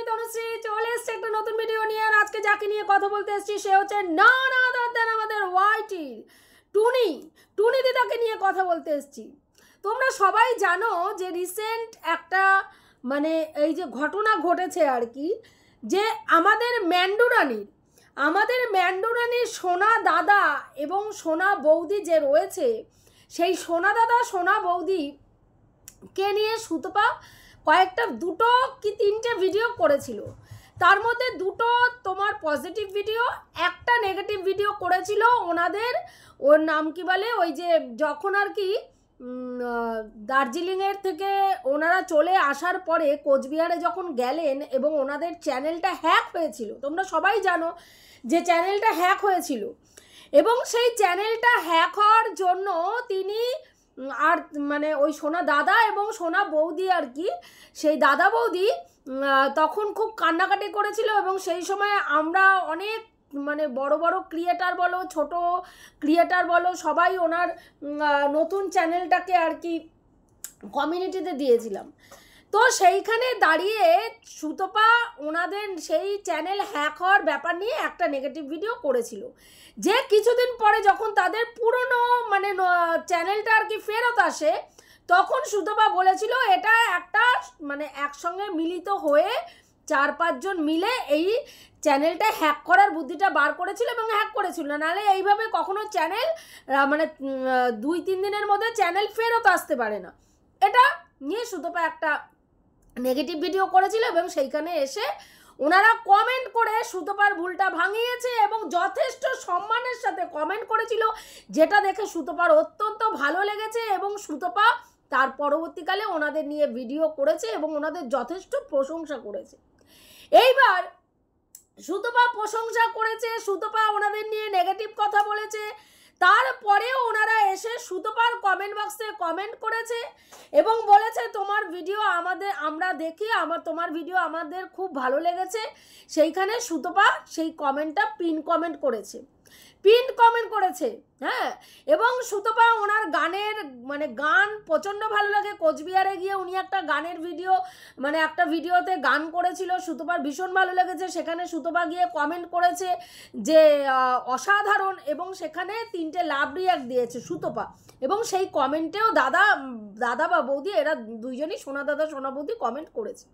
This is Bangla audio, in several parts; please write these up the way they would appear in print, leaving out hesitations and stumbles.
তনুশ্রী চলে এসেছে একটা নতুন ভিডিও নিয়ে। আর আজকে যাকে নিয়ে কথা বলতে এসেছি সে হচ্ছে না আমাদের ওয়াইটি টুনি দিদাকে নিয়ে কথা বলতে এসেছি। তোমরা সবাই জানো যে রিসেন্ট একটা মানে এই যে ঘটনা ঘটেছে আর কি, যে আমাদের ম্যান্ডুরানির সোনা দাদা এবং সোনা বৌদি যে রয়েছে, সেই সোনা দাদা সোনা বৌদি কে নিয়ে সুতপা দুটো কি তিনটে ভিডিও করেছিল। তার মধ্যে দুটো তোমার পজিটিভ ভিডিও, একটা নেগেটিভ ভিডিও করেছিল ওর নাম কি বলে, ওই যে যখন আর কি দার্জিলিংয়ের থেকে ওনারা চলে আসার পরে কোচবিহারে যখন গেলেন এবং ওনাদের চ্যানেলটা হ্যাক হয়েছিল। তোমরা সবাই জানো যে চ্যানেলটা হ্যাক হয়েছিল এবং সেই চ্যানেলটা হ্যাক হওয়ার জন্য তিনি আর মানে ওই সোনা দাদা এবং সোনা বৌদি আর কি, সেই দাদা বৌদি তখন খুব কান্নাকাটি করেছিল এবং সেই সময় আমরা অনেক মানে বড় বড় ক্রিয়েটার বলো ছোট ক্রিয়েটার বলো সবাই ওনার নতুন চ্যানেলটাকে আর কি কমিউনিটিতে দিয়েছিলাম। তো সেইখানে দাঁড়িয়ে সুতপা ওনাদের সেই চ্যানেল হ্যাক হওয়ার ব্যাপার নিয়ে একটা নেগেটিভ ভিডিও করেছিল, যে কিছুদিন পরে যখন তাদের পুরনো মানে চ্যানেলটা আর কি ফেরত আসে তখন সুতপা বলেছিল এটা একটা মানে একসঙ্গে মিলিত হয়ে 4-5 জন মিলে এই চ্যানেলটা হ্যাক করার বুদ্ধিটা বার করেছিল এবং হ্যাক করেছিল, নাহলে এইভাবে কখনো চ্যানেল মানে 2-3 দিনের মধ্যে চ্যানেল ফেরত আসতে পারে না। এটা নিয়ে সুতপা একটা নেগেটিভ ভিডিও করেছিল এবং সেইখানে এসে ওনারা কমেন্ট করে সুতপার ভুলটা ভাঙিয়েছে এবং যথেষ্ট সম্মানের সাথে কমেন্ট করেছিল, যেটা দেখে সুতপার অত্যন্ত ভালো লেগেছে এবং সুতপা তার পরবর্তীকালে ওনাদের নিয়ে ভিডিও করেছে এবং ওনাদের যথেষ্ট প্রশংসা করেছে। এইবার সুতপা প্রশংসা করেছে, সুতপা ওনাদের নিয়ে নেগেটিভ কথা বলেছে, তারপরেও ওনারা এসে সুতপার কমেন্ট বক্সে কমেন্ট করেছে এবং বলেছে তোমার ভিডিও আমরা দেখি, তোমার ভিডিও আমাদের খুব ভালো লেগেছে। সেইখানে সুতপা সেই কমেন্টটা পিন কমেন্ট করেছে হ্যাঁ। এবং সুতপা ওনার গান প্রচণ্ড ভালো লাগে। কোচবিহারে গিয়ে উনি একটা গানের ভিডিও মানে একটা ভিডিওতে গান করেছিল, সুতপার ভীষণ ভালো লেগেছে। সেখানে সুতপা গিয়ে কমেন্ট করেছে যে অসাধারণ এবং সেখানে 3টে লাভ রিয়াক্ট দিয়েছে সুতপা এবং সেই কমেন্টেও দাদা বা বৌদি এরা দুইজনই সোনা দাদা সোনা বৌদি কমেন্ট করেছে।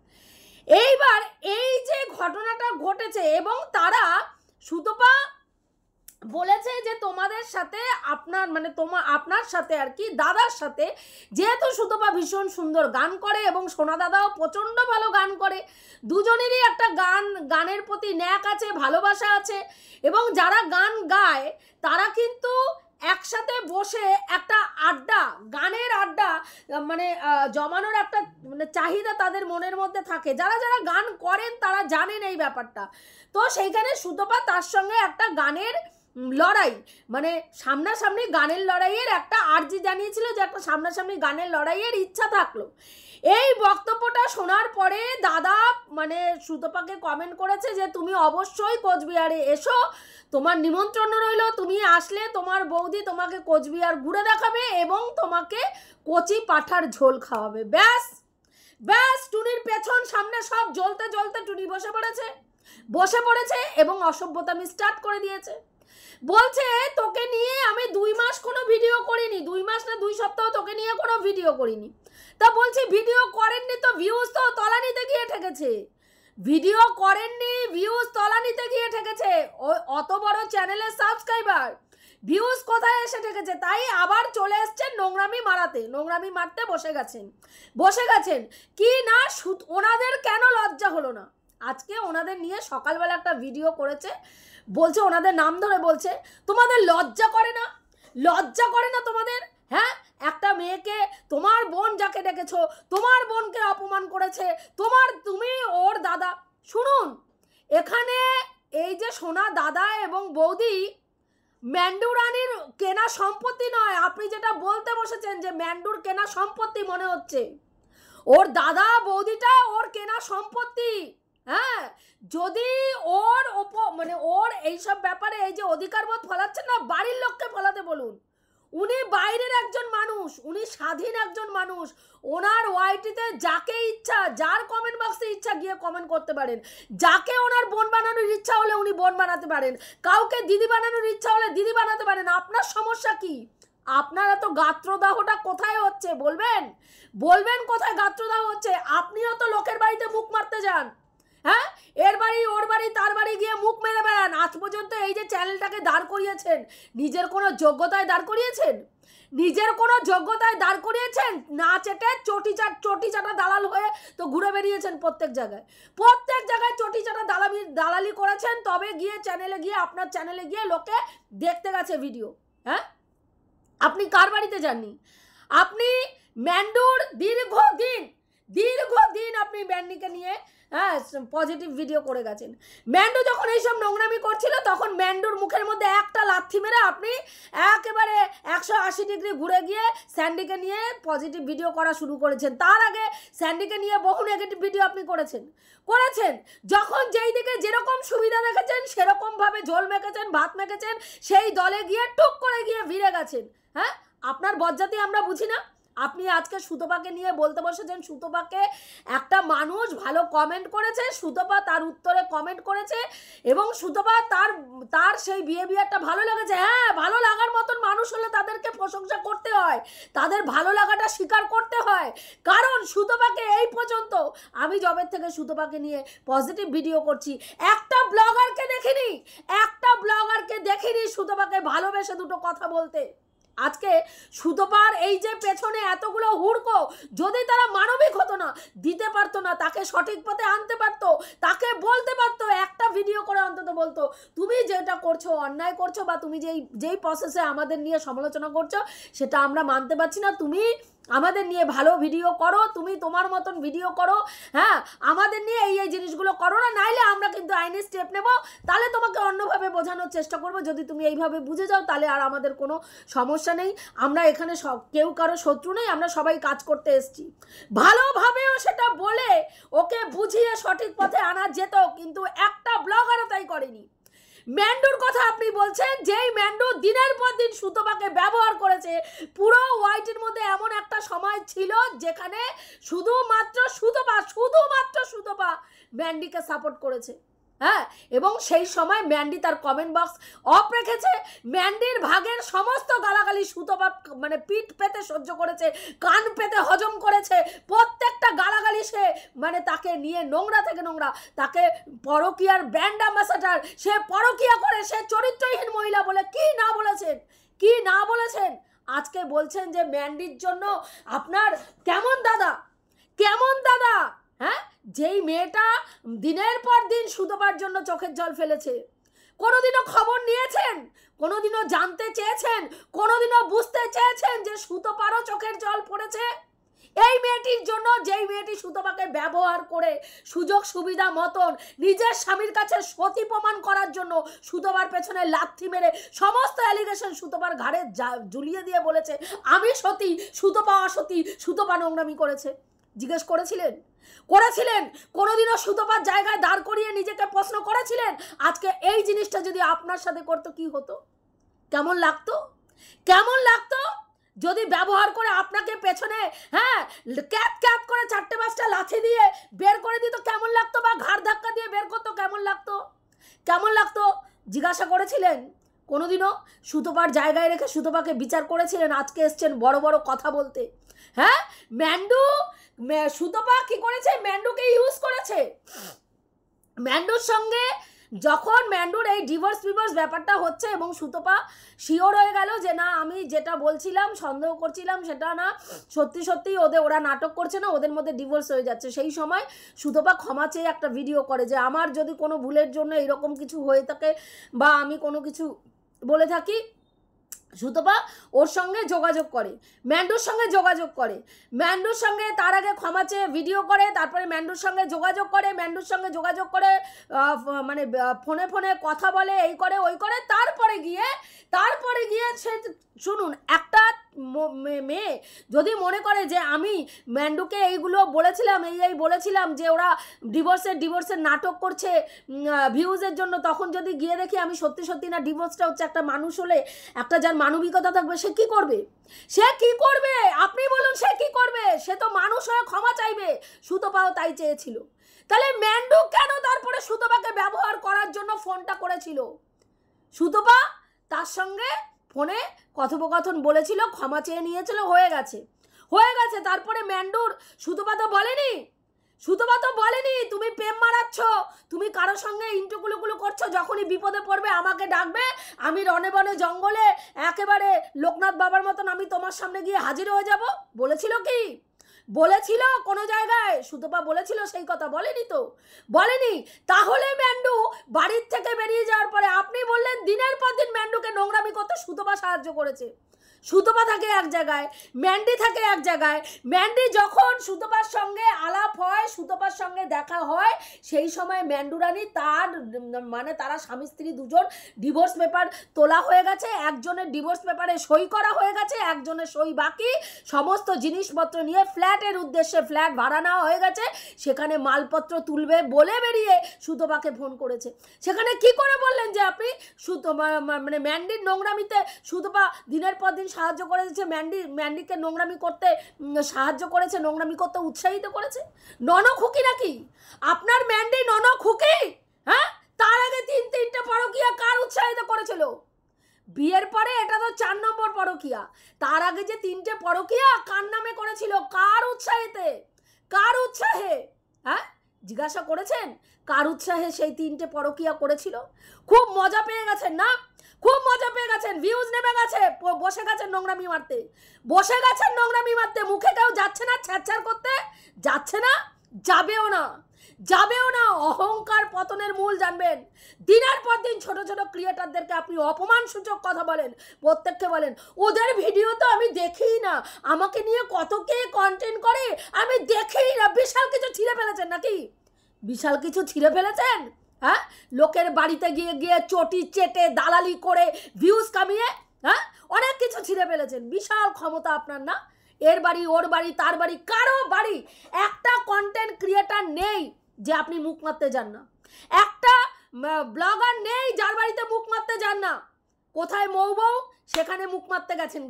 এইবার এই যে ঘটনাটা ঘটেছে এবং তারা সুতপা বলেছে যে তোমাদের সাথে আপনার সাথে আর কি দাদার সাথে, যেহেতু সুতপা ভীষণ সুন্দর গান করে এবং সোনা দাদাও প্রচণ্ড ভালো গান করে, দুজনেরই একটা গানের প্রতি ন্যাক আছে, ভালোবাসা আছে এবং যারা গান গায় তারা কিন্তু একসাথে বসে একটা গানের আড্ডা মানে জমানোর একটা মানে চাহিদা তাদের মনের মধ্যে থাকে। যারা গান করেন তারা জানেন এই ব্যাপারটা। তো সেইখানে সুতপা তার সঙ্গে একটা গানের লড়াই মানে সামনাসামনি গানের লড়াইয়ের একটা আর্জি জানিয়েছিল, যে একটা সামনাসামনি গানের লড়াইয়ের ইচ্ছা থাকলো। এই বক্তব্যটা শোনার পরে দাদা মানে সুতপাকে কমেন্ট করেছে যে তুমি অবশ্যই কোচবিহারে এসো, তোমার নিমন্ত্রণ রইল, তুমি আসলে তোমার বৌদি তোমাকে কোচবিহার ঘুরে দেখাবে এবং তোমাকে কচি পাঠার ঝোল খাওয়াবে। ব্যাস টুনির পেছন সামনে সব জ্বলতে জ্বলতে টুনি বসে পড়েছে এবং অসভ্যতামি স্টার্ট করে দিয়েছে। বলছে তোকে নিয়ে আমি 2 মাস কোনো ভিডিও করিনি, 2 মাস না 2 সপ্তাহ তোকে নিয়ে কোনো ভিডিও করিনি। তা বলছি ভিডিও করেননি তো ভিউজ তো তলানিতে গিয়ে ঠেকেছে, ভিডিও করেননি ভিউজ তলানিতে গিয়ে ঠেকেছে। অত বড় চ্যানেলের সাবস্ক্রাইবার ভিউজ কোথায় এসে ঠেকেছে, তাই আবার চলে এসছেন নোংরামি মারতে বসে গেছেন কি না। ওনাদের কেন লজ্জা হলো না? আজকে ওনাদের নিয়ে সকালবেলা একটা ভিডিও করেছে, বলছে ওনাদের নাম ধরে বলছে তোমাদের লজ্জা করে না তোমাদের? হ্যাঁ, একটা মেয়েকে তোমার বোন যাকে ডেকেছো তোমার বোনকে অপমান করেছে, তুমি ওর দাদা। শুনুন, এখানে এই যে সোনা দাদা এবং বৌদি ম্যান্ডুরানির কেনা সম্পত্তি নয়। আপনি যেটা বলতে বসেছেন যে ম্যান্ডুর কেনা সম্পত্তি মনে হচ্ছে, ওর দাদা বৌদিটা ওর কেনা সম্পত্তি। হ্যাঁ, যদি ওর এইসব ব্যাপারে এই যে অধিকার বোধ ফলাচ্ছেন না, বাড়ির লোককে ফলাতে বলুন। উনি বাইরের একজন মানুষ, উনি স্বাধীন একজন মানুষ। ওনার ওয়াইটিতে যাকে ইচ্ছা, যার কমেন্ট বক্সে ইচ্ছা গিয়ে কমেন্ট করতে পারেন। যাকে ওনার বোন বানানোর ইচ্ছা হলে উনি বোন বানাতে পারেন, কাউকে দিদি বানানোর ইচ্ছা হলে দিদি বানাতে পারেন। আপনার সমস্যা কি? আপনারা তো গাত্রদাহটা কোথায় হচ্ছে বলবেন? বলবেন কোথায় গাত্রদাহ হচ্ছে? আপনিও তো লোকের বাড়িতে মুখ মারতে যান, হ্যাঁ, এর বাড়ি ওর বাড়ি তার বাড়ি গিয়ে মুখ মেরে বেড়ান। আজ পর্যন্ত এই যে চ্যানেলটাকে দাঁড় করিয়েছেন, নিজের কোনো যোগ্যতায় দাঁড় করিয়েছেন? নিজের কোনো যোগ্যতায় দাঁড় করিয়েছেন? না চেটে চটি চাটা দালাল হয়ে তো ঘুরে বেরিয়েছেন প্রত্যেক জায়গায় চটি চাটা দালালি করেছেন, তবে গিয়ে চ্যানেলে গিয়ে, আপনার চ্যানেলে গিয়ে লোকে দেখতে গেছে ভিডিও। হ্যাঁ, আপনি কার বাড়িতে যাননি? আপনি ম্যান্ডুর দীর্ঘদিন আপনি ম্যান্ডিকে নিয়ে হ্যাঁ পজিটিভ ভিডিও করে গেছেন। ম্যান্ডু যখন এইসব নোংরামি করছিল তখন ম্যান্ডুর মুখের মধ্যে একটা লাথি মেরে আপনি একেবারে 180 ডিগ্রি ঘুরে গিয়ে স্যান্ডিকে নিয়ে পজিটিভ ভিডিও করা শুরু করেছেন। তার আগে স্যান্ডিকে নিয়ে বহু নেগেটিভ ভিডিও আপনি করেছেন। যখন যেই দিকে যেরকম সুবিধা দেখেছেন সেরকমভাবে ঝোল মেখেছেন, ভাত মেখেছেন, সেই দলে গিয়ে টুক করে গিয়ে ভিড়ে গেছেন। হ্যাঁ, আপনার বজ্জাতি আমরা বুঝি না। আপনি আজকে সুতপাকে নিয়ে বলতে বসেছেন সুতপাকে একটা মানুষ ভালো কমেন্ট করেছে, সুতপা তার উত্তরে কমেন্ট করেছে এবং সুতপা তার সেই বিহেভিয়ারটা ভালো লেগেছে। হ্যাঁ, ভালো লাগার মতন মানুষ হলে তাদেরকে প্রশংসা করতে হয়, তাদের ভালো লাগাটা স্বীকার করতে হয়। কারণ সুতপাকে এই পর্যন্ত আমি জবের থেকে সুতপাকে নিয়ে পজিটিভ ভিডিও করছি, একটা ব্লগারকে দেখিনি সুতপাকে ভালোবেসে দুটো কথা বলতে। আজকে সুতপার এই যে পেছনে এতগুলো হুড়কো, যদি তারা মানবিক হতো না, দিতে পারতো না, তাকে সঠিক পথে আনতে পারতো, তাকে বলতে পারতো, একটা ভিডিও করে অন্তত বলতো তুমি যেটা করছো অন্যায় করছো, বা তুমি যেই প্রসেসে আমাদের নিয়ে সমালোচনা করছো সেটা আমরা মানতে পারছি না, তুমি আমাদের নিয়ে ভালো ভিডিও করো, তুমি তোমার মতন ভিডিও করো, হ্যাঁ, আমাদের নিয়ে এই জিনিসগুলো করো না, নাইলে আমরা কিন্তু আইনি স্টেপ নেব, তাহলে তোমাকে অন্যভাবে বোঝানোর চেষ্টা করবো। যদি তুমি এইভাবে বুঝে যাও তাহলে আর আমাদের কোনো সমস্যা নেই, আমরা এখানে কেউ কারো শত্রু নেই, আমরা সবাই কাজ করতে এসেছি। ভালোভাবেও সেটা বলে ওকে বুঝিয়ে সঠিক পথে আনা যেত, কিন্তু একটা ব্লগারও তাই করেনি। ম্যান্ডুর কথা আপনি বলছেন, যেই ম্যান্ডু দিনের পর দিন সুতপাকে ব্যবহার করেছে, পুরো ওয়াইটির মধ্যে এমন একটা সময় ছিল যেখানে শুধুমাত্র সুতপা ম্যান্ডিকে সাপোর্ট করেছে। হ্যাঁ, এবং সেই সময় ম্যান্ডি তার কমেন্ট বক্স অফ রেখেছে, ম্যান্ডির ভাগের সমস্ত গালাগালি সুতপা মানে পিঠ পেতে সহ্য করেছে, কান পেতে হজম করেছে, প্রত্যেকটা গালাগালি সে মানে তাকে নিয়ে নোংরা থেকে নোংরা, তাকে পরকীয়ার ব্র্যান্ড অ্যাম্বাসাডার, সে পরকীয়া করে, সে চরিত্রহীন মহিলা বলে কি না বলেছেন। আজকে বলছেন যে ম্যান্ডির জন্য আপনার কেমন দাদা, হ্যাঁ, যেই মেয়েটা দিনের পর দিন সুতপার জন্য চোখের জল ফেলেছে, কোনোদিনও খবর নিয়েছেন? কোনোদিনও জানতে চেয়েছেন? কোনোদিনও বুঝতে চেয়েছেন যে সুতপারও চোখের জল পড়েছে এই মেয়েটির জন্য, যেই মেয়েটি সুতপাকে ব্যবহার করে সুযোগ সুবিধা মতন নিজের স্বামীর কাছে সতী প্রমাণ করার জন্য সুতপার পেছনে লাথি মেরে সমস্ত অ্যালিগেশন সুতপার ঘাড়ে ঝুলিয়ে দিয়ে বলেছে আমি সতী, সুতপা অসতী, সুতপা নোংরামি করেছে? জিজ্ঞেস করেছিলেন? কোনোদিনও সুতপার জায়গায় দাঁড় করিয়ে নিজেকে প্রশ্ন করেছিলেন? আজকে এই জিনিসটা যদি আপনার সাথে করতো কি হতো? কেমন লাগতো যদি ব্যবহার করে আপনাকে পেছনে হ্যাঁ ক্যাপ করে 4-5টা লাথি দিয়ে বের করে দিত? কেমন লাগতো? বা ঘাড় ধাক্কা দিয়ে বের করতো? কেমন লাগতো জিজ্ঞাসা করেছিলেন? কোনোদিনও সুতপার জায়গায় রেখে সুতপাকে বিচার করেছিলেন? আজকে এসছেন বড় বড় কথা বলতে। হ্যাঁ, সুতপা কি করেছে? ম্যান্ডুকে ইউজ করেছে। ম্যান্ডুর সঙ্গে যখন ম্যান্ডুর এই ডিভোর্স ব্যাপারটা হচ্ছে এবং সুতপা শিওর হয়ে গেল যে না, আমি যেটা বলছিলাম, সন্দেহ করছিলাম সেটা না, সত্যি ওরা নাটক করছে না, ওদের মধ্যে ডিভোর্স হয়ে যাচ্ছে, সেই সময় সুতপা ক্ষমা চেয়ে একটা ভিডিও করে যে আমার যদি কোনো ভুলের জন্য এরকম কিছু হয়ে থাকে বা আমি কোনো কিছু বলে থাকি, সুতপা ওর সঙ্গে যোগাযোগ করে, ম্যান্ডুর সঙ্গে যোগাযোগ করে, ম্যান্ডুর সঙ্গে তার আগে ক্ষমা চেয়ে ভিডিও করে, তারপরে ম্যান্ডুর সঙ্গে যোগাযোগ করে মানে ফোনে কথা বলে, এই করে ওই করে, তারপরে গিয়ে সে শুনুন, একটা মেয়ে যদি মনে করে যে আমি ম্যান্ডুকে এইগুলো বলেছিলাম, এই বলেছিলাম যে ওরা ডিভোর্সের নাটক করছে ভিউজের জন্য, তখন যদি গিয়ে দেখি আমি সত্যি সত্যি না ডিভোর্সটা হচ্ছে, একটা মানুষ হলে, একটা যার মানবিকতা থাকবে, সে কি করবে? সে কি করবে? আপনি বলুন, সে কি করবে? সে তো মানুষ হয়ে ক্ষমা চাইবে। সুতপাও তাই চেয়েছিল। তাহলে ম্যান্ডু কেন তারপরে সুতপাকে ব্যবহার করার জন্য ফোনটা করেছিল? সুতপা তার সঙ্গে ফোনে কথোপকথন বলেছিল, ক্ষমা চেয়ে নিয়েছিল, হয়ে গেছে। তারপরে ম্যান্ডুর সুতপা তো বলেনি তুমি প্রেম মারাচ্ছ, তুমি কারোর সঙ্গে ইন্টুকুলুকুলু করছো, যখনই বিপদে পড়বে আমাকে ডাকবে, আমি রনে বনে জঙ্গলে একেবারে লোকনাথ বাবার মতন আমি তোমার সামনে গিয়ে হাজির হয়ে যাব। বলেছিল কি? বলেছিল কোনো জায়গায়? সুতপা বলেছিল সেই কথা? বলেনি তো, বলেনি। তাহলে ম্যান্ডু বাড়ির থেকে বেরিয়ে যাওয়ার পরে আপনি বললেন দিনের পর দিন ম্যান্ডুকে নোংরামি করতে সুতপা সাহায্য করেছে। সুতপা থাকে এক জায়গায়, ম্যান্ডি থাকে এক জায়গায়। ম্যান্ডি যখন সুতপার সঙ্গে আলাপ হয়, সুতপার সঙ্গে দেখা হয়, সেই সময় ম্যান্ডু রানী তার মানে তারা স্বামী স্ত্রী দুজন ডিভোর্স পেপার তোলা হয়ে গেছে, একজনের ডিভোর্স পেপারে সই করা হয়ে গেছে, একজনের সই বাকি, সমস্ত জিনিসপত্র নিয়ে ফ্ল্যাটের উদ্দেশ্যে ফ্ল্যাট ভাড়া নেওয়া হয়ে গেছে, সেখানে মালপত্র তুলবে বলে বেরিয়ে সুতপাকে ফোন করেছে। সেখানে কি করে বললেন যে আপনি মানে ম্যান্ডির নোংরামিতে সুতপা দিনের পর দিন সাহায্য করে দিচ্ছে, ম্যান্ডিকে নোংরামি করতে সাহায্য করেছে, নোংরামি করতে উৎসাহিত করেছে? ননখুকি নাকি আপনার ম্যান্ডি? ননখুকি? হ্যাঁ, তার আগে তিনটে পরকীয়া কার উৎসাহিত করেছিল? বিয়ের পরে এটা তো 4 নম্বর পরকীয়া। তার আগে যে 3টে পরকীয়া কার নামে করেছিল? কার উৎসাহে? হ্যাঁ, জিজ্ঞাসা করেছেন কার উৎসাহে সেই 3টে পরকীয়া করেছিল? খুব মজা পেয়ে গেছেন না? খুব মজা পেয়ে গেছেন, ভিউজ নেমে গেছে, বসে গেছেন নোংরামি মারতে, মুখে কেউ যাচ্ছে না ছ্যাঁচ্ছার করতে, যাচ্ছে না, যাবেও না। অহংকার পতনের মূল জানবেন। দিনের পর দিন ছোট ছোট ক্রিয়েটারদেরকে আপনি অপমানসূচক কথা বলেন, প্রত্যেককে বলেন ওদের ভিডিও তো আমি দেখিই না, আমাকে নিয়ে কত কে কন্টেন্ট করে আমি দেখিই না। বিশাল কিছু ছিঁড়ে ফেলেছেন নাকি? হ্যাঁ, লোকের বাড়িতে গিয়ে চটি চেটে দালালি করে ভিউজ কামিয়ে, হ্যাঁ, অনেক কিছু ছিঁড়ে ফেলেছেন। বিশাল ক্ষমতা আপনার না? এর বাড়ি, ওর বাড়ি, তার বাড়ি, কারো বাড়ি একটা কন্টেন্ট ক্রিয়েটার নেই যে আপনি মুখ মারতে যান না, একটা ব্লগার নেই যার বাড়িতে মুখ মারতে যান না। কোথায় মৌ সেখানে মুখ মারতে গেছেন,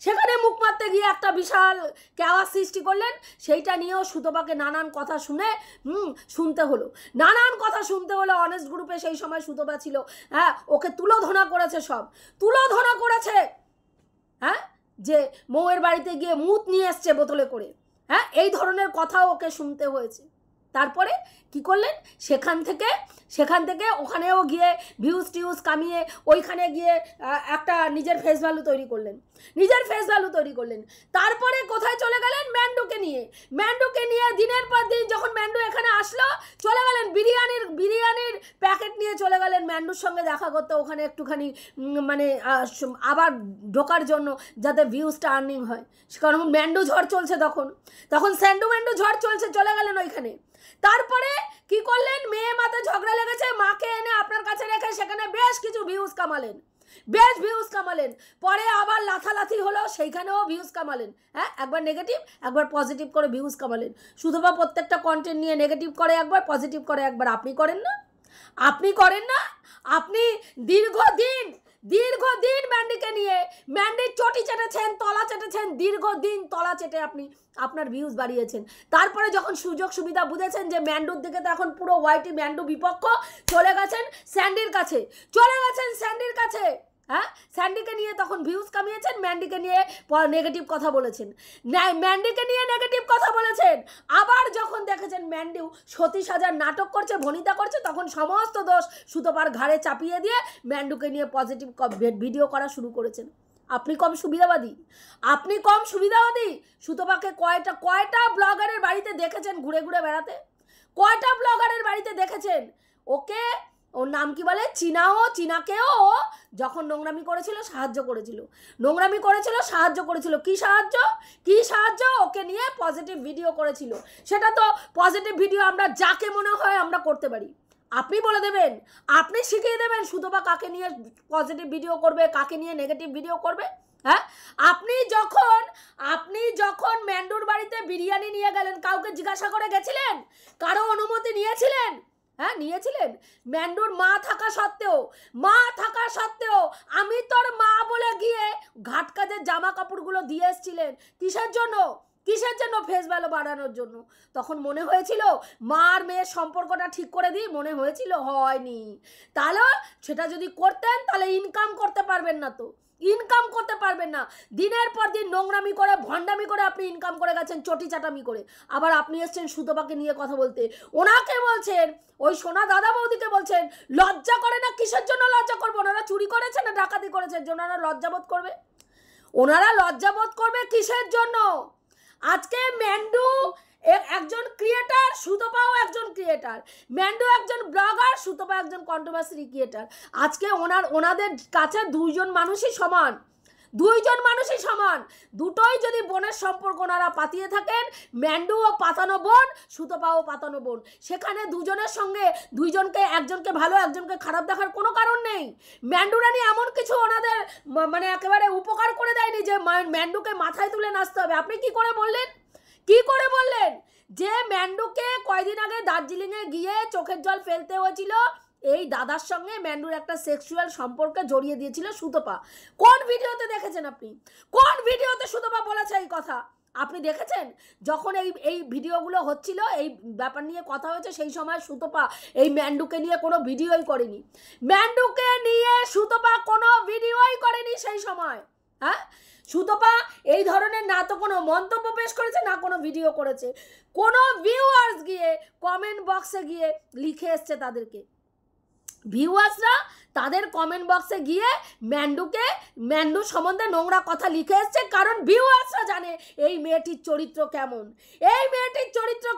সেখানে মুখ মারতে গিয়ে একটা বিশাল কেওয়াস সৃষ্টি করলেন। সেইটা নিয়েও সুতপাকে নানান কথা শুনতে হলো। অনেস্ট গ্রুপে সেই সময় সুতপা ছিল, হ্যাঁ, ওকে তুলোধনা করেছে, হ্যাঁ, যে মৌয়ের বাড়িতে গিয়ে মুত নিয়ে এসছে বোতলে করে, হ্যাঁ, এই ধরনের কথাও ওকে শুনতে হয়েছে। তারপরে কি করলেন? সেখান থেকে ওখানেও গিয়ে ভিউজ কামিয়ে ওইখানে গিয়ে একটা নিজের ফেস ভ্যালু তৈরি করলেন। তারপরে কোথায় চলে গেলেন? ম্যান্ডুকে নিয়ে দিনের পর দিন যখন ম্যান্ডু এখানে আসলো, চলে গেলেন বিরিয়ানির প্যাকেট নিয়ে চলে গেলেন ম্যান্ডুর সঙ্গে দেখা করতে, ওখানে একটুখানি মানে আবার ঢোকার জন্য, যাতে ভিউজটা আর্নিং হয়। কারণ ম্যান্ডু ঝড় চলছে, তখন স্যান্ডু ম্যান্ডু ঝড় চলছে, চলে গেলেন ওইখানে। তারপরে কি করলেন? মেয়ে মাতে ঝগড়া লেগেছে, মাকে এনে আপনার কাছে রেখে সেখানে বেশ কিছু ভিউজ কামালেন, পরে আবার লাথালাথি হলো, সেইখানেও ভিউজ কামালেন। হ্যাঁ, একবার নেগেটিভ একবার পজিটিভ করে ভিউজ কামালেন। শুধুবা প্রত্যেকটা কন্টেন্ট নিয়ে নেগেটিভ করে একবার, পজিটিভ করে একবার। আপনি করেন না? আপনি দীর্ঘদিন ম্যান্ডিকে নিয়ে ম্যান্ডির চটি চেটেছেন, তলা চেটেছেন, দীর্ঘদিন তলা চেটে আপনি আপনার ভিউজ বাড়িয়েছেন। তারপরে যখন সুযোগ সুবিধা বুঝেছেন যে ম্যান্ডুর দিকে তো এখন পুরো ওয়াইটি ম্যান্ডু বিপক্ষ, চলে গেছেন স্যান্ডির কাছে, হ্যাঁ, স্যান্ডিকে নিয়ে তখন ভিউজ কামিয়েছেন, ম্যান্ডিকে নিয়ে নেগেটিভ কথা বলেছেন, আবার যখন দেখেছেন ম্যান্ডিও সতী সাজার নাটক করছে, ভনিতা করছে, তখন সমস্ত দোষ সুতপার ঘাড়ে চাপিয়ে দিয়ে ম্যান্ডুকে নিয়ে পজিটিভ ভিডিও করা শুরু করেছেন। আপনি কম সুবিধাবাদী? সুতপাকে কয়টা ব্লগারের বাড়িতে দেখেছেন ঘুরে ঘুরে বেড়াতে? কয়টা ব্লগারের বাড়িতে দেখেছেন? ওকে, ওর নাম কি বলে, চীনাকেও যখন নোংরামি করেছিল সাহায্য করেছিল, কি সাহায্য? ওকে নিয়ে পজিটিভ ভিডিও করেছিল। সেটা তো পজিটিভ ভিডিও আমরা যাকে মনে হয় আমরা করতে পারি। আপনি বলে দেবেন, আপনি শিখিয়ে দেবেন সুতপা কাকে নিয়ে পজিটিভ ভিডিও করবে, কাকে নিয়ে নেগেটিভ ভিডিও করবে? হ্যাঁ, আপনি যখন ম্যান্ডুর বাড়িতে বিরিয়ানি নিয়ে গেলেন, কাউকে জিজ্ঞাসা করে গেছিলেন? কারো অনুমতি নিয়েছিলেন? হ্যাঁ, নিয়েছিলেন? ম্যান্ডুর মা থাকা সত্ত্বেও আমি তোর মা বলে গিয়ে ঘাট কাজের জামা কাপড়গুলো দিয়ে এসেছিলেন। কিসের জন্য? ফেস ভ্যালু বাড়ানোর জন্য। তখন মনে হয়েছিল মা আর মেয়ের সম্পর্কটা ঠিক করে দিই? মনে হয়েছিল? হয়নি। তাহলে সেটা যদি করতেন তাহলে ইনকাম করতে পারবেন না, তো ইনকাম করতে পারবেন না। দিনের পর দিন নোংরামি করে ভণ্ডামি করে আপনি ইনকাম করে গেছেন, চটি চাটামি করে। আবার আপনি এসছেন সুতপাকে নিয়ে কথা বলতে। ওনাকে বলছেন, ওই সোনা দাদা বৌদিকে বলছেন লজ্জা করে না? কিসের জন্য লজ্জা করবো? ওনারা চুরি করেছে না ডাকাতি করেছে যে ওনারা লজ্জাবোধ করবে? ওনারা লজ্জাবোধ করবে কিসের জন্য? আজকে ম্যান্ডু একজন ক্রিয়েটার, সুতপাও একজন ক্রিয়েটার। ম্যান্ডু একজন ব্লগার, সুতপা একজন কন্ট্রোভার্সি ক্রিয়েটার। আজকে ওনাদের কাছে দুইজন মানুষই সমান। দুটোই যদি বোনের সম্পর্ক ওনারা পাতিয়ে থাকেন, ম্যান্ডুও পাতানো বোন, সুতপাও পাতানো বোন, সেখানে দুজনের সঙ্গে একজনকে ভালো একজনকে খারাপ দেখার কোনো কারণ নেই। ম্যান্ডু রানী এমন কিছু ওনাদের মানে একেবারে উপকার করে দেয়নি যে ম্যান্ডুকে মাথায় তুলে নাচতে হবে। আপনি কি করে বললেন যে ম্যান্ডুকে কয়দিন আগে দার্জিলিংয়ে গিয়ে চোখের জল ফেলতে হয়েছিল? এই দাদার সঙ্গে ম্যান্ডুর একটা সেক্সুয়াল সম্পর্কে জড়িয়ে দিয়েছিল সুতপা। কোন ভিডিওতে দেখেছেন আপনি? কোন ভিডিওতে সুতপা বলেছে এই কথা? আপনি দেখেছেন? যখন এই ভিডিওগুলো হচ্ছিল, এই ব্যাপার নিয়ে কথা হয়েছে, সেই সময় সুতপা এই ম্যান্ডুকে নিয়ে কোনো ভিডিওই করেনি। সেই সময়। হ্যাঁ, সুতপা এই ধরনের না তো কোনো মন্তব্য পেশ করেছে, না কোনো ভিডিও করেছে। কোনো ভিউয়ার্স গিয়ে কমেন্ট বক্সে গিয়ে লিখে এসছে তাদেরকে, ভিউয়ার্সরা তাদের কমেন্ট বক্সে গিয়ে ম্যান্ডু সম্বন্ধে নোংরা কথা লিখে এসছে, কারণ ভিউয়ার্সরা জানে এই মেয়েটির চরিত্র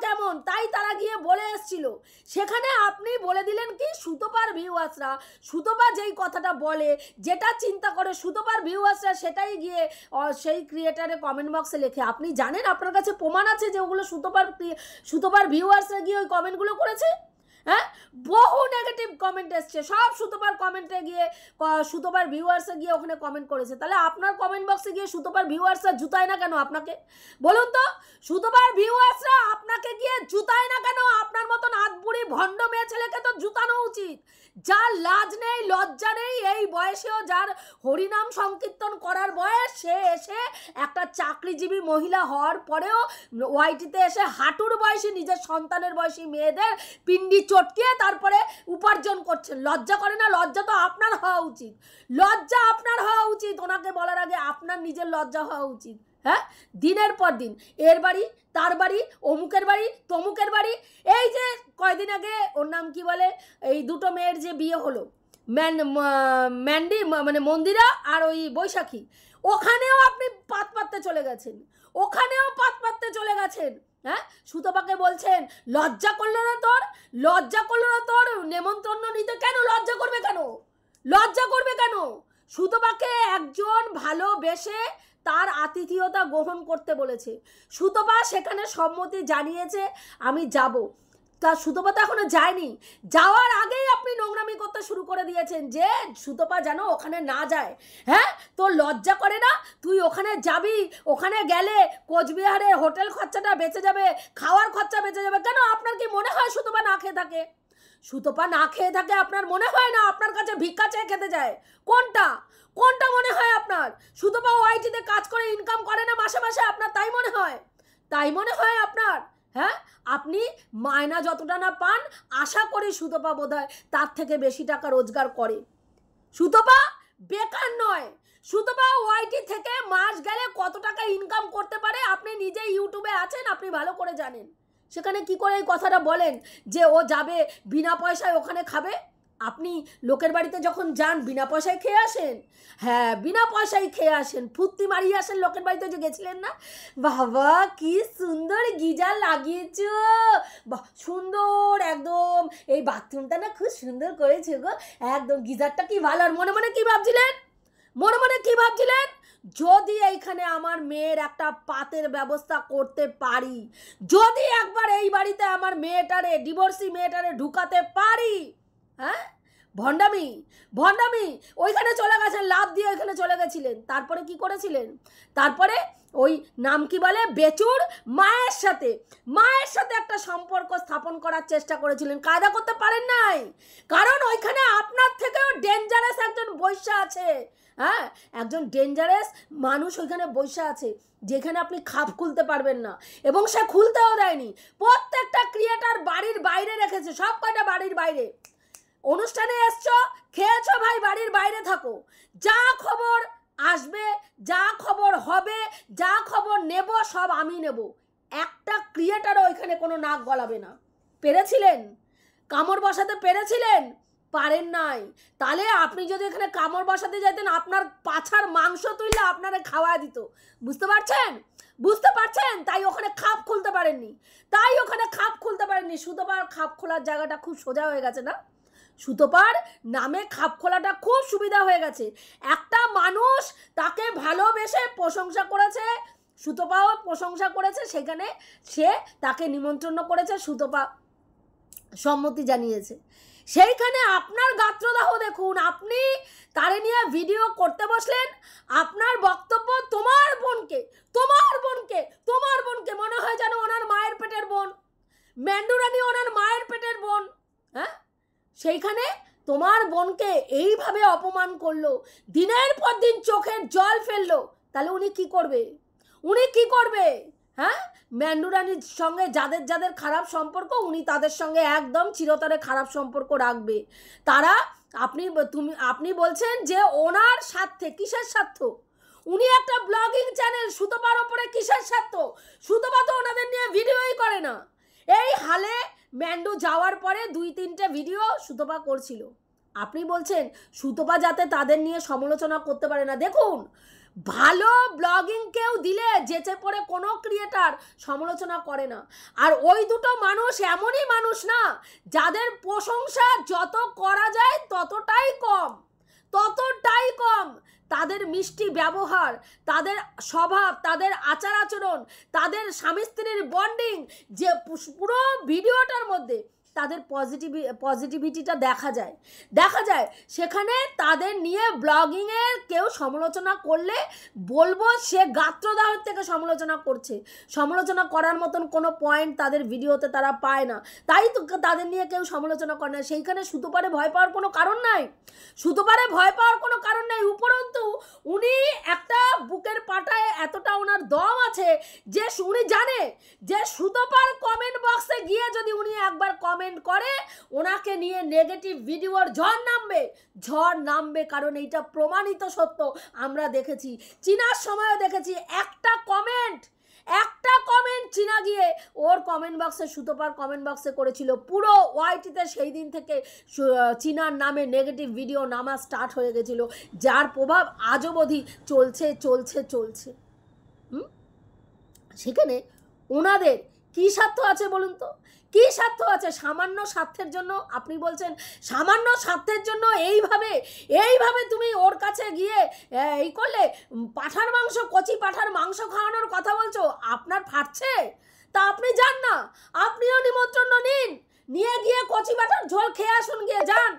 কেমন, তাই তারা গিয়ে বলে এসছিল। সেখানে আপনি বলে দিলেন কি, সুতপার ভিউয়ার্সরা, সুতপা যেই কথাটা বলে, যেটা চিন্তা করে, সুতপার ভিউয়ার্সরা সেটাই গিয়ে সেই ক্রিয়েটারের কমেন্ট বক্সে লেখে। আপনি জানেন, আপনার কাছে প্রমাণ আছে যে ওগুলো সুতপার ভিউয়ার্সরা গিয়ে ওই কমেন্টগুলো করেছে। হ্যাঁ, বহু নেগেটিভ কমেন্ট এসছে, সব সুতপার কমেন্টে গিয়ে সুতপার ভিউয়ার্সে গিয়ে ওখানে কমেন্ট করেছে। তাহলে আপনার কমেন্ট বক্সে গিয়ে সুতপার ভিউয়ার্সরা জুতায় না কেন আপনাকে? বলুন তো, সুতপার ভিউয়ার্সরা আপনাকে গিয়ে জুতায় না কেন? আপনার মতন আধবুড়ি ভণ্ড মেয়ে ছেলেকে তো জুতানো উচিত। যার লাজ নেই, লজ্জা নেই, এই বয়সেও যার হরিনাম সংকীর্তন করার বয়স, সে এসে একটা চাকরিজীবী মহিলা হওয়ার পরেও ওয়াইটিতে এসে হাঁটুর বয়সী নিজের সন্তানের বয়সী মেয়েদের পিন্ডি চটকিয়ে তারপরে উপার্জন করছেন। লজ্জা করে না? লজ্জা তো আপনার হওয়া উচিত। ওনাকে বলার আগে আপনার নিজের লজ্জা হওয়া উচিত। হ্যাঁ, দিনের পর দিন এর বাড়ি, তার বাড়ি, অমুকের বাড়ি, তমুকের বাড়ি। এই যে কয়দিন আগে ওর নাম কি বলে, এই দুটো মেয়ের যে বিয়ে হলো, ম্যান্ডি মানে মন্দিরা আর ওই বৈশাখী, ওখানেও আপনি পাত পাততে চলে গেছেন। হ্যাঁ, সুতপাকে বলছেন লজ্জা করলো না তোর নেমন্তন্ন নিতে? কেন লজ্জা করবে কেন? সুতপাকে একজন ভালোবেসে তার আতিথেয়তা গ্রহণ করতে বলেছে, সুতপা সেখানে সম্মতি জানিয়েছে আমি যাব। তা সুতপা তো এখনো যায়নি। যাওয়ার আগেই আপনি নোংরামি করতে শুরু করে দিয়েছেন যে সুতপা যেন ওখানে না যায়। হ্যাঁ, তোর লজ্জা করে না? তুই ওখানে যাবি, ওখানে গেলে কোচবিহারের হোটেল খরচাটা বেঁচে যাবে, খাওয়ার খরচা বেঁচে যাবে। কেন? আপনার কি মনে হয় সুতপা না খেয়ে থাকে? আপনার মনে হয় না? আপনার কাছে ভিক্ষা চেয়ে খেতে যায়? কোনটা মনে হয় আপনার? সুতপা ওআইটিতে কাজ করে ইনকাম করে না মাসে মাসে? আপনার তাই মনে হয় আপনার? হ্যাঁ, আপনি মায়না যতটা না পান, আশা করি সুতপা বোধহয় তার থেকে বেশি টাকা রোজগার করে। সুতপা বেকার নয়। সুতপা ওআইটি থেকে মাস গেলে কত টাকা ইনকাম করতে পারে আপনি নিজে ইউটিউবে আছেন, আপনি ভালো করে জানেন। সেখানে কি করে এই কথাটা বলেন যে ও যাবে বিনা পয়সায় ওখানে খাবে? আপনি লোকের বাড়িতে যখন যান বিনা পয়সায় খেয়ে আসেন? হ্যাঁ, বিনা পয়সায় খেয়ে আসেন, ফুর্তি মারিয়ে আসেন। লোকের বাড়িতে যে গেছিলেন না, বাবা কি সুন্দর গিজার লাগিয়েছ, বাহ সুন্দর একদম, এই বাথরুমটা না খুব সুন্দর করেছে গো, একদম গিজারটা কি ভালো। আর মনে মনে কি ভাবছিলেন? যদি এইখানে আমার মেয়ের একটা পাতের ব্যবস্থা করতে পারি, যদি একবার এই বাড়িতে আমার মেয়েটারে, ডিভোর্সি মেয়েটারে ঢুকাতে পারি, হ্যাঁ, ভণ্ডামি ভণ্ডামি, ওইখানে চলে গেছেন, লাভ দিয়ে ওইখানে চলে গেছিলেন। তারপরে কি করেছিলেন? তারপরে ওই নাম কি বলে বেচুর মায়ের সাথে একটা সম্পর্ক স্থাপন করার চেষ্টা করেছিলেন, কায়দা করতে পারেন নাই, কারণ ওইখানে আপনার থেকেও ডেঞ্জারাস একজন বৈশ্যা আছে। হ্যাঁ, একজন ডেঞ্জারাস মানুষ ওইখানে বৈশ্যা আছে, যেখানে আপনি খাপ খুলতে পারবেন না, এবং সে খুলতেও দেয়নি। প্রত্যেকটা ক্রিয়েটার বাড়ির বাইরে রেখেছে, সব কয়টা বাড়ির বাইরে। অনুষ্ঠানে এসছো, খেয়েছো, ভাই বাড়ির বাইরে থাকো, যা খবর আসবে, যা খবর হবে, যা খবর নেব সব আমি নেব। একটা ক্রিয়েটারও ওইখানে কোনো নাক গলাবে না। পেরেছিলেন? কামড় বসাতে পেরেছিলেন? পারেন নাই। তাহলে আপনি যদি এখানে কামড় বসাতে যেতেন, আপনার পাছার মাংস তুললে আপনারা খাওয়া দিত। বুঝতে পারছেন? বুঝতে পারছেন? তাই ওখানে খাপ খুলতে পারেননি, সুতপার খাপ খোলার জায়গাটা খুব সোজা হয়ে গেছে না? সুতপার নামে খাপ খোলাটা খুব সুবিধা হয়ে গেছে। একটা মানুষ তাকে ভালোবেসে প্রশংসা করেছে, সুতপাও প্রশংসা করেছে, সেখানে সে তাকে নিমন্ত্রণ করেছে, সুতপা সম্মতি জানিয়েছে। সেইখানে আপনার গাত্রদাহ দেখুন, আপনি তারে নিয়ে ভিডিও করতে বসলেন, আপনার বক্তব্য তোমার বোনকে মনে হয় যেন ওনার মায়ের পেটের বোন, মেন্ডুরানি ওনার মায়ের পেটের বোন। হ্যাঁ, সেইখানে তোমার বোনকে এইভাবে অপমান করলো, দিনের পর দিন চোখের জল ফেললো, তাহলে উনি কি করবে? হ্যাঁ, মেন্ডুরানির সঙ্গে যাদের খারাপ সম্পর্ক, উনি তাদের সঙ্গে একদম চিরতরে খারাপ সম্পর্ক রাখবে। তারা আপনি বলছেন যে ওনার স্বার্থে, কিসের স্বার্থ? উনি একটা ব্লগিং চ্যানেল, সুতপার ওপরে কিসের স্বার্থ? সুতপা তো ওনাদের নিয়ে ভিডিওই করে না। এই হালে ম্যান্ডু যাওয়ার পরে 2-3টে ভিডিও সুতপা করছিল। আপনি বলছেন সুতপা যাতে তাদের নিয়ে সমালোচনা করতে পারে না। দেখুন, ভালো ব্লগিং কেউ দিলে যেচে পড়ে কোনো ক্রিয়েটার সমালোচনা করে না। আর ওই দুটো মানুষ এমনই মানুষ না, যাদের প্রশংসা যত করা যায় ততটাই কম। তাদের মিষ্টি ব্যবহার, তাদের স্বভাব, তাদের আচার আচরণ, তাদের স্বামী স্ত্রীর বন্ডিং, যে পুরো ভিডিওটার মধ্যে তাদের পজিটিভিটিটা দেখা যায়। সেখানে তাদের নিয়ে ব্লগিংয়ের কেউ সমালোচনা করলে বলবো সে গাত্রদাহের থেকে সমালোচনা করছে। সমালোচনা করার মতন কোনো পয়েন্ট তাদের ভিডিওতে তারা পায় না, তাই তো তাদের নিয়ে কেউ সমালোচনা করে না। সেইখানে সুতপারে ভয় পাওয়ার কোনো কারণ নাই। উপরন্তু উনি একটা বুকের পাটায় এতটা ওনার দম আছে যে উনি জানে যে সুতপার কমেন্ট বক্সে গিয়ে যদি উনি একবার কমেন্ট করে, ওনাকে নিয়ে নেগেটিভ ভিডিওর ঝড় নামবে, কারণ এইটা প্রমাণিত সত্য। আমরা দেখেছি, চীনার সময়ও দেখেছি, একটা কমেন্ট চীনা গিয়ে ওর কমেন্ট বক্সে, সুতপার কমেন্ট বক্সে করেছিল। পুরো ওয়াইটিতে সেই দিন থেকে চীনার নামে নেগেটিভ ভিডিও নামা স্টার্ট হয়ে গেছিল, যার প্রভাব আজও অবধি চলছে। সেখানে ওনাদের কি স্বার্থ আছে বলুন তো? কি স্বার্থ আছে? সামান্য স্বার্থের জন্য আপনি বলছেন, সামান্য স্বার্থের জন্য এইভাবে তুমি ওর কাছে গিয়ে এই করলে, পাঁঠার মাংস, কচি পাঁঠার মাংস খাওয়ানোর কথা বলছো? আপনার ফাটছে? তা আপনি যান না, আপনিও নিমন্ত্রণ নিয়ে গিয়ে কচি পাঁঠার ঝোল খেয়ে আসুন, গিয়ে যান।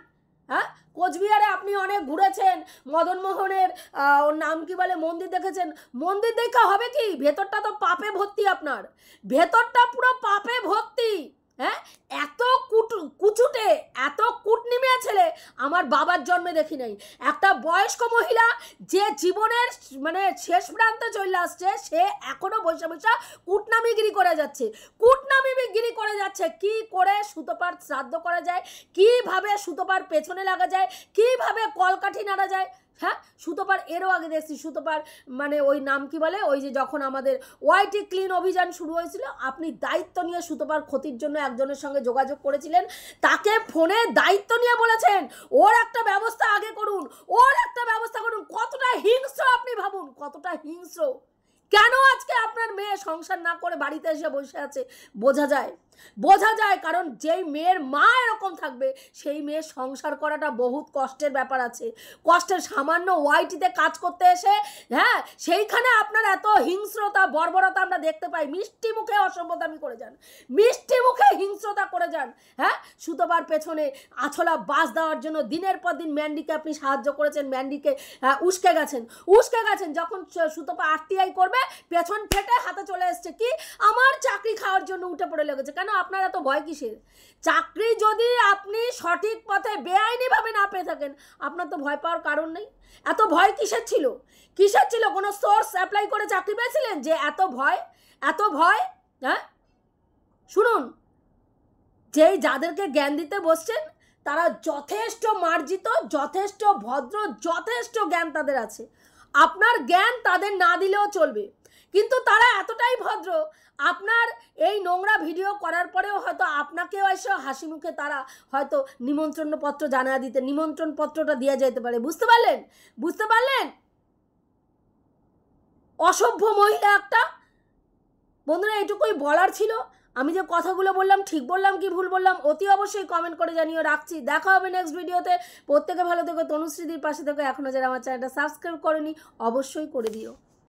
হ্যাঁ, কোচবিহারে আপনি অনেক ঘুরেছেন, মদনমোহনের ওর নাম কি বলে মন্দির দেখেছেন। মন্দির দেখা হবে কি? ভেতরটা তো পাপে ভর্তি, আপনার ভেতরটা পুরো পাপে ভর্তি। হ্যাঁ, এত কুচুটে, এত কুটনিমে ছেলে আমার বাবার জন্মে দেখি নাই। একটা বয়স্ক মহিলা যে জীবনের মানে শেষ প্রান্তে চলে আসছে, সে এখনো বৈশা কুটনামিগিরি করে যাচ্ছে। কি করে সুতপার শ্রাদ্ধ করা যায়, কিভাবে সুতপার পেছনে লাগা যায়, কিভাবে কলকাঠি নাড়া যায়। হ্যাঁ, সুতপার এরও আগে দেখছি, সুতপার মানে ওই নাম কি বলে, ওই যে যখন আমাদের ওয়াইটি ক্লিন অভিযান শুরু হয়েছিল, আপনি দায়িত্ব নিয়ে সুতপার ক্ষতির জন্য একজনের সঙ্গে যোগাযোগ করেছিলেন, তাকে ফোনে দায়িত্ব নিয়ে বলেছেন ওর একটা ব্যবস্থা আগে করুন। কতটা হিংস্র আপনি ভাবুন, কতটা হিংস্র। কেন আজকে আপনার মেয়ে সংসার না করে বাড়িতে এসে বসে আছে? বোঝা যায়, কারণ যেই মেয়ের মা এরকম থাকবে সেই মেয়ের সংসার করাটা বহুত কষ্টের ব্যাপার আছে। কষ্টের সামান্য ওয়াইটিতে কাজ করতে এসে হ্যাঁ সেইখানে আপনার এত হিংস্রতা বর্বরতা আমরা দেখতে পাই। মিষ্টি মুখে অসভ্যতামি করে যান, মিষ্টি মুখে হিংস্রতা করে যান। হ্যাঁ, সুতোবার পেছনে আছলা বাস দেওয়ার জন্য দিনের পর দিন ম্যান্ডিকে আপনি সাহায্য করেছেন, ম্যান্ডিকে উস্কে গেছেন। যখন সুতোপা আরটিআই করবে পেছন ফেটে হাতে চলে এসছে কি আমার চাকরি খাওয়ার জন্য উঠে পড়ে লেগেছে। কেন আপনার এত ভয় কিসের? চাকরি যদি আপনি সঠিক পথে বেআইনিভাবে না পেয়ে থাকেন আপনার তো ভয় পাওয়ার কারণ নেই। এত ভয় কিসের ছিল? কোনো সোর্স অ্যাপ্লাই করে চাকরি পেয়েছিলেন যে এত ভয়? হ্যাঁ, শুনুন, যাদেরকে জ্ঞান দিতে বসছেন তারা যথেষ্ট মার্জিত, যথেষ্ট ভদ্র, যথেষ্ট জ্ঞান তাদের আছে। আপনার জ্ঞান তাদের না দিলেও চলবে, কিন্তু তারা এতটাই ভদ্র আপনার এই নোংরা ভিডিও করার পরেও হয়তো আপনাকেও এসে হাসি মুখে তারা হয়তো নিমন্ত্রণপত্র জানিয়ে দিতে, নিমন্ত্রণপত্রটা দেওয়া যেতে পারে। বুঝতে পারলেন? অসভ্য মহিলা একটা। বন্ধুরা, এটুকুই বলার ছিল। আমি যে কথাগুলো বললাম ঠিক বললাম কি ভুল বললাম অতি অবশ্যই কমেন্ট করে জানিয়ে রাখছি। দেখা হবে নেক্সট ভিডিওতে। প্রত্যেকে ভালো থেকো, তনুশ্রীদির পাশে থেকো। এখনও যারা আমার চ্যানেলটা সাবস্ক্রাইব করেনি অবশ্যই করে দিও।